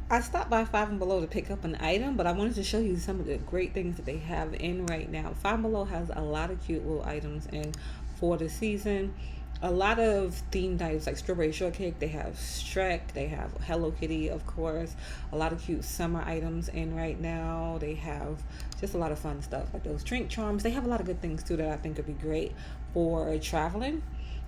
I stopped by Five and Below to pick up an item, but I wanted to show you some of the great things that they have in right now. Five and Below has a lot of cute little items in for the season. A lot of themed items like strawberry shortcake. They have Shrek. They have Hello Kitty, of course. A lot of cute summer items in right now. They have just a lot of fun stuff like those drink charms. They have a lot of good things too that I think would be great for traveling.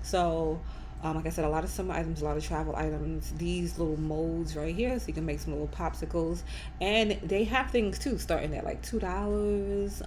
So, like I said, a lot of summer items, a lot of travel items. These little molds right here, so you can make some little popsicles, and they have things too, starting at like $2.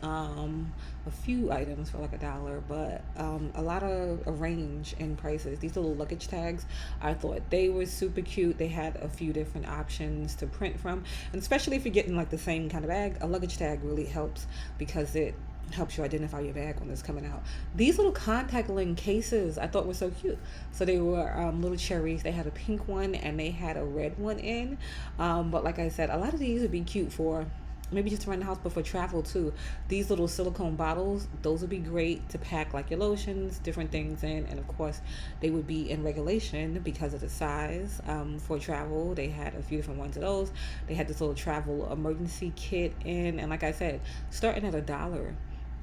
A few items for like $1, but a lot of a range in prices. These little luggage tags, I thought they were super cute. They had a few different options to print from, and especially if you're getting like the same kind of bag, a luggage tag really helps because it helps you identify your bag when it's coming out. These little contact lens cases I thought were so cute. So they were little cherries. They had a pink one and they had a red one in. But like I said, a lot of these would be cute for maybe just around the house, but for travel too. These little silicone bottles, those would be great to pack like your lotions, different things in. And of course, they would be in regulation because of the size. For travel, they had a few different ones of those. They had this little travel emergency kit in. And like I said, starting at $1,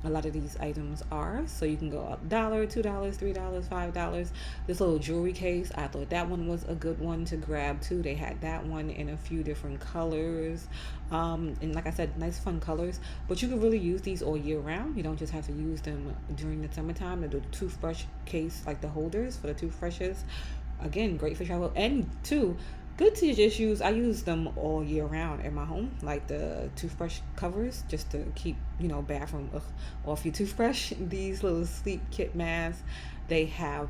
a lot of these items are, so you can go up $1, $2, $3, $5. This little jewelry case, I thought that one was a good one to grab too. They had that one in a few different colors, and like I said, nice fun colors. But you can really use these all year round. You don't just have to use them during the summertime. The toothbrush case, like the holders for the toothbrushes, again, great for travel. And two, good to just use. I use them all year round in my home, like the toothbrush covers, just to keep bathroom off your toothbrush. These little sleep kit masks, they have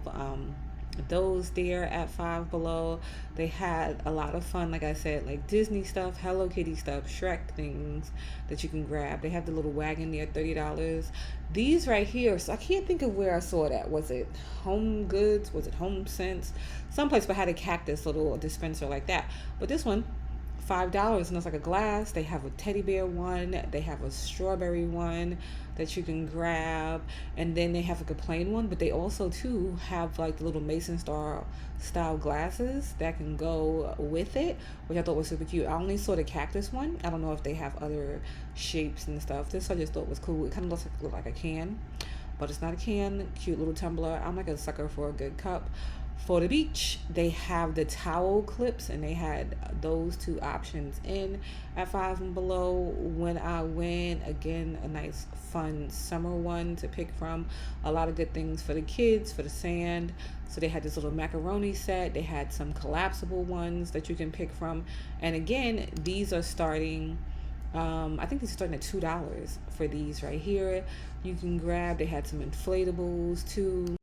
those there at Five Below. They had a lot of fun, like I said, like Disney stuff, Hello Kitty stuff, Shrek things that you can grab. They have the little wagon there, $30. These right here, so I can't think of where I saw that. Was it Home Goods? Was it Home Sense? Someplace, but had a cactus little dispenser like that. But this one, $5, and it's like a glass. They have a teddy bear one. They have a strawberry one that you can grab, and then they have like a plain one. But they also too have like the little Mason star style glasses that can go with it, which I thought was super cute. I only saw the cactus one. I don't know if they have other shapes and stuff. This I just thought was cool. It kind of looks like a can, but it's not a can. Cute little tumbler. I'm like a sucker for a good cup. For the beach, they have the towel clips, and they had those two options in at Five and Below when I went. Again, a nice, fun summer one to pick from. A lot of good things for the kids, for the sand. So they had this little macaroni set. They had some collapsible ones that you can pick from. And again, these are starting, I think these are starting at $2 for these right here. You can grab. They had some inflatables too,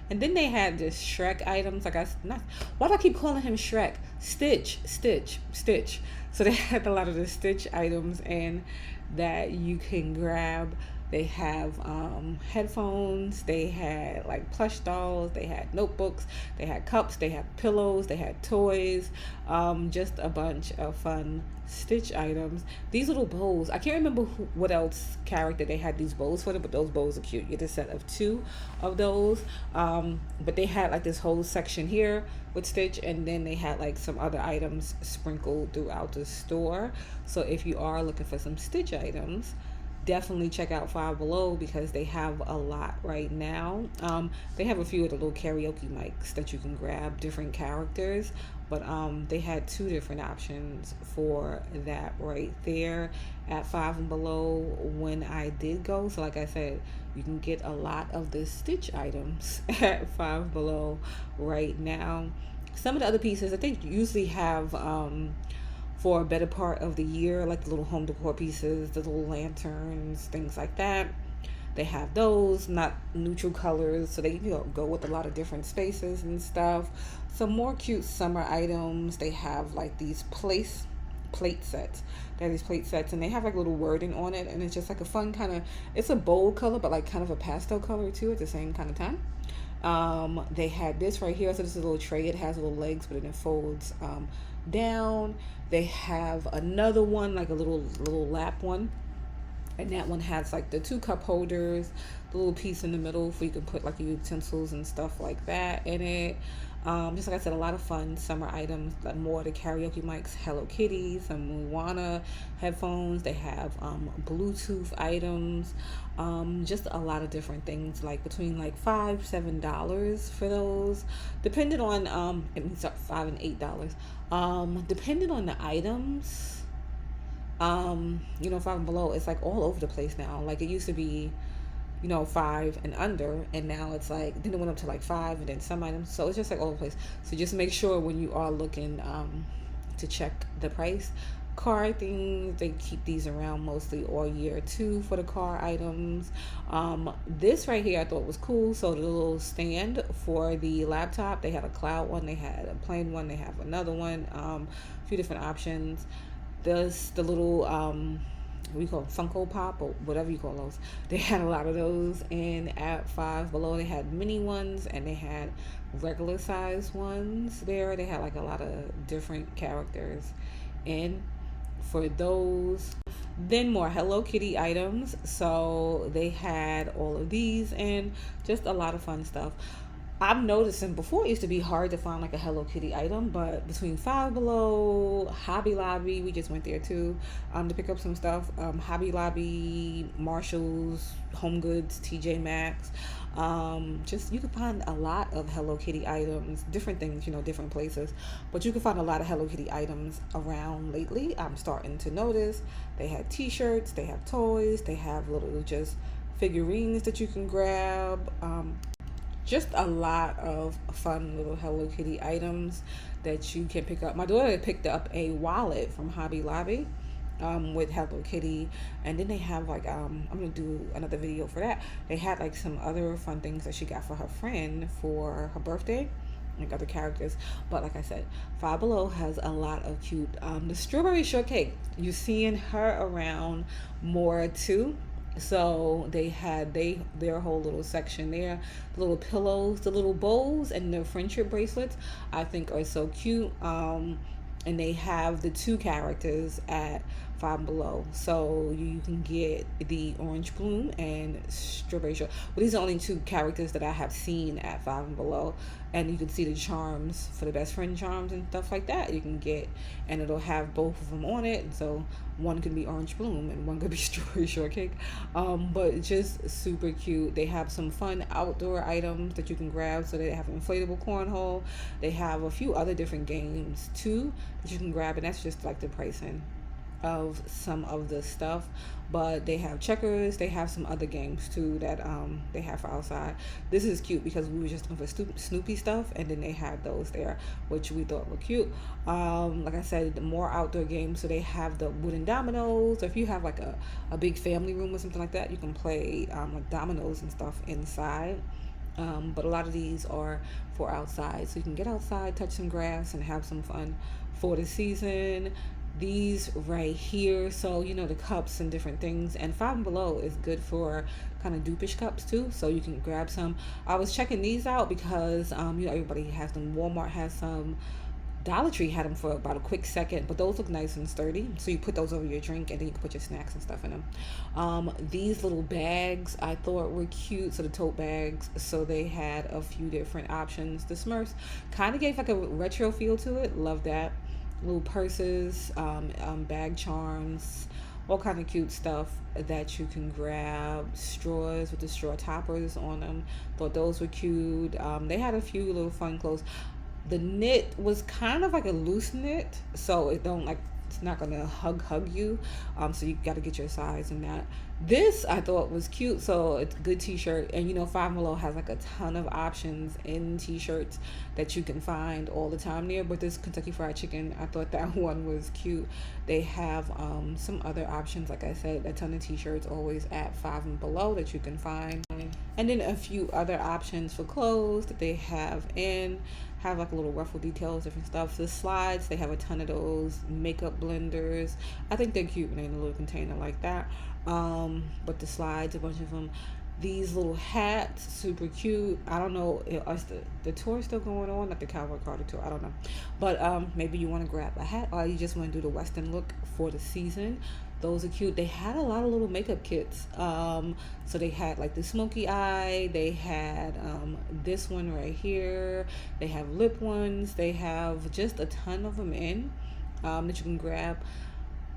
and then they had this Shrek items. Like not. Why do I keep calling him Shrek? Stitch, Stitch, Stitch. So they had a lot of the Stitch items in that you can grab. They have headphones. They had like plush dolls. They had notebooks. They had cups. They had pillows. They had toys. Just a bunch of fun Stitch items. These little bows. I can't remember what else character they had these bows for them, but those bows are cute. You get a set of two of those. But they had like this whole section here with Stitch, and then they had like some other items sprinkled throughout the store. So if you are looking for some Stitch items, definitely check out Five Below because they have a lot right now. They have a few of the little karaoke mics that you can grab, different characters, but they had two different options for that right there at Five and Below when I did go. So like I said, you can get a lot of the Stitch items at Five Below right now. Some of the other pieces I think usually have for a better part of the year, like the little home decor pieces, the little lanterns, things like that. They have those, not neutral colors, so they go with a lot of different spaces and stuff. Some more cute summer items. They have like these plate sets. They have these plate sets, and they have like little wording on it, and it's just like a fun kind of. It's a bold color, but like kind of a pastel color too at the same kind of time. They had this right here. So this is a little tray. It has little legs, but it folds down. They have another one, like a little lap one, and that one has like the two cup holders, the little piece in the middle for you can put like your utensils and stuff like that in it. Just like I said, a lot of fun summer items, like more the karaoke mics, Hello Kitty, some Moana headphones. They have Bluetooth items, just a lot of different things, like between like $5-7 for those, depending on it means $5 and $8, depending on the items. Five and below, it's like all over the place now. Like it used to be, five and under, and now it's like then it went up to like five, and then some items. So it's just like all over the place. So just make sure when you are looking to check the price. Car things, they keep these around mostly all year too for the car items. This right here I thought was cool. So the little stand for the laptop, they had a cloud one, they had a plain one, they have another one, a few different options. There's the little what you call them, Funko Pop or whatever you call those. They had a lot of those, and at Five Below they had mini ones and they had regular size ones there. They had like a lot of different characters in for those. Then more Hello Kitty items. So they had all of these and just a lot of fun stuff. I'm noticing before it used to be hard to find like a Hello Kitty item, but between Five Below, Hobby Lobby, we just went there too, to pick up some stuff. Hobby Lobby, Marshalls, Home Goods, TJ Maxx. Just you can find a lot of Hello Kitty items, different things, different places. But you can find a lot of Hello Kitty items around lately. I'm starting to notice they had T-shirts, they have toys, they have little just figurines that you can grab. Just a lot of fun little Hello Kitty items that you can pick up. My daughter picked up a wallet from Hobby Lobby with Hello Kitty, and then they have like I'm gonna do another video for that. They had like some other fun things that she got for her friend for her birthday, like other characters. But like I said, Five Below has a lot of cute. The strawberry shortcake, you're seeing her around more too. So they had their whole little section there, the little pillows, the little bows, and the friendship bracelets I think are so cute. And they have the two characters at Five Below, so you can get the orange bloom and strawberry short. Well, these are only two characters that I have seen at Five and Below, and you can see the charms for the best friend charms and stuff like that you can get, and it'll have both of them on it. So one could be orange bloom and one could be strawberry shortcake. But just super cute. They have some fun outdoor items that you can grab. So they have inflatable cornhole. They have a few other different games too that you can grab, and that's just like the pricing of some of the stuff. But they have checkers, they have some other games too that they have for outside. This is cute because we were just looking for Snoopy stuff, and then they had those there, which we thought were cute. Like I said, the more outdoor games, so they have the wooden dominoes. So if you have like a big family room or something like that, you can play like dominoes and stuff inside. But a lot of these are for outside, so you can get outside, touch some grass, and have some fun for the season. These right here, so the cups and different things, and Five and Below is good for kind of dupeish cups too, so you can grab some. I was checking these out because everybody has them. Walmart has some, Dollar Tree had them for about a quick second, but those look nice and sturdy, so you put those over your drink and then you can put your snacks and stuff in them. These little bags I thought were cute, so the tote bags, so they had a few different options. The Smurfs kind of gave like a retro feel to it, love that. Little purses, bag charms, all kind of cute stuff that you can grab. Straws with the straw toppers on them, thought those were cute. They had a few little fun clothes. The knit was kind of like a loose knit, so it's not gonna hug you. So you got to get your size in that. This I thought was cute, so it's a good t-shirt, and Five Below has like a ton of options in t-shirts that you can find all the time there. But this Kentucky Fried Chicken, I thought that one was cute. They have some other options, like I said, a ton of t-shirts always at Five and Below that you can find, and then a few other options for clothes that they have like little ruffle details, different stuff. The slides, they have a ton of those. Makeup blenders, I think they're cute when they're in a little container like that. But the slides, a bunch of them. These little hats, super cute. I don't know, is the tour still going on? Like the Cowboy Carter tour, I don't know. But maybe you want to grab a hat, or you just want to do the Western look for the season. Those are cute. They had a lot of little makeup kits. So they had like the smoky eye. They had this one right here. They have lip ones. They have just a ton of them in that you can grab,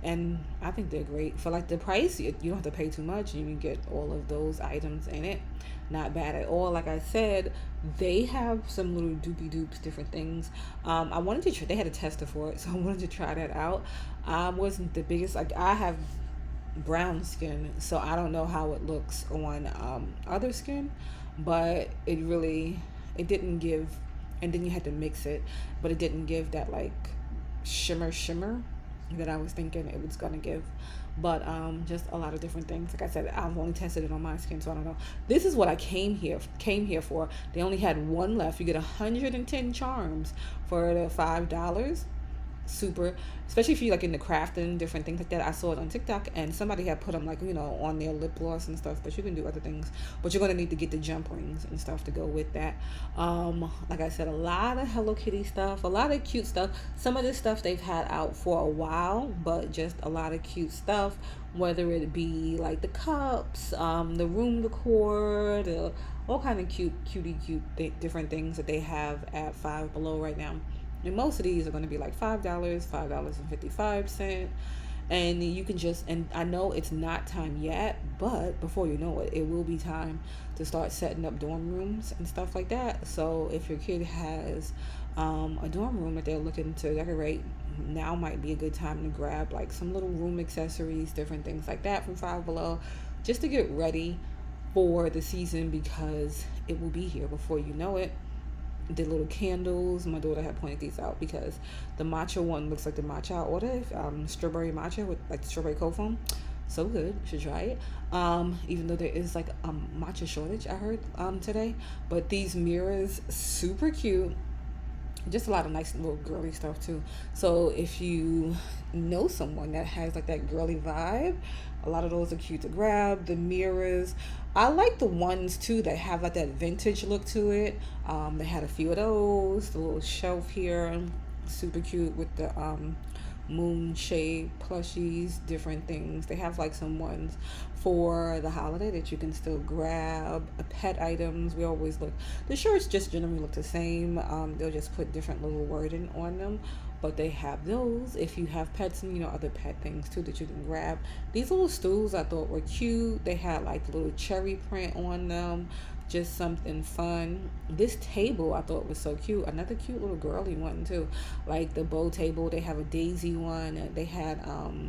and I think they're great for like the price. You don't have to pay too much. You can get all of those items in it. Not bad at all. Like I said, they have some little doopy doops, different things. I wanted to try. They had a tester for it, so I wanted to try that out. I wasn't the biggest. Like I have brown skin, so I don't know how it looks on other skin, but it didn't give. And then you had to mix it, but it didn't give that like shimmer that I was thinking it was gonna give. But just a lot of different things. Like I said, I've only tested it on my skin, so I don't know. This is what I came here for. They only had one left. You get 110 charms for the $5. Super, especially if you like into crafting, different things like that. I saw it on TikTok, and somebody had put them like, on their lip gloss and stuff, but you can do other things. But you're gonna need to get the jump rings and stuff to go with that. Like I said, a lot of Hello Kitty stuff, a lot of cute stuff. Some of this stuff they've had out for a while, but just a lot of cute stuff, whether it be like the cups, the room decor, the all kind of different things that they have at Five Below right now. And most of these are going to be like $5.55. And you can and I know it's not time yet, but before you know it, it will be time to start setting up dorm rooms and stuff like that. So if your kid has a dorm room that they're looking to decorate, now might be a good time to grab like some little room accessories, different things like that from Five Below, just to get ready for the season, because it will be here before you know it. The little candles, my daughter had pointed these out because the matcha one looks like the matcha I ordered, strawberry matcha with like the strawberry cold foam. So good, you should try it. Even though there is like a matcha shortage, I heard today. But these mirrors, super cute. Just a lot of nice little girly stuff too. So if you know someone that has like that girly vibe, a lot of those are cute to grab. The mirrors, I like the ones too that have like that vintage look to it. They had a few of those. The little shelf here, super cute with the moon shade plushies, different things. They have like some ones for the holiday that you can still grab. Pet items, we always look, the shirts just generally look the same. They'll just put different little wording on them, but they have those if you have pets, and other pet things too that you can grab. These little stools I thought were cute. They had like the little cherry print on them, just something fun. This table I thought was so cute. Another cute little girly one too, like the bow table. They have a daisy one, and they had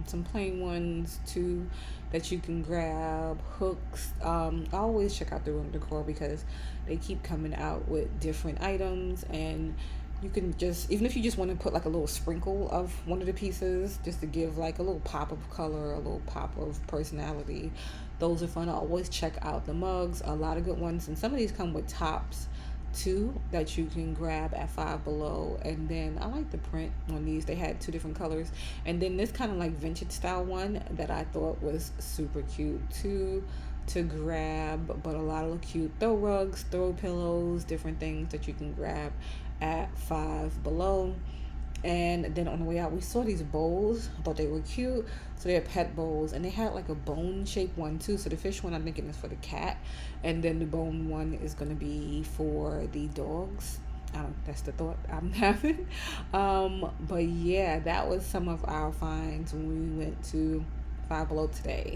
some plain ones too that you can grab. Hooks. I always check out the room decor because they keep coming out with different items, and you can just, even if you just want to put like a little sprinkle of one of the pieces just to give like a little pop of color, a little pop of personality, those are fun. I always check out the mugs, a lot of good ones, and some of these come with tops too that you can grab at Five Below. And then I like the print on these. They had two different colors, and then this kind of like vintage style one that I thought was super cute too to grab. But a lot of cute throw rugs, throw pillows, different things that you can grab at Five Below. And then on the way out, we saw these bowls. I thought they were cute. So they're pet bowls, and they had like a bone shaped one too. So the fish one I'm thinking is for the cat, and then the bone one is gonna be for the dogs. That's the thought I'm having. But yeah, that was some of our finds when we went to Five Below today.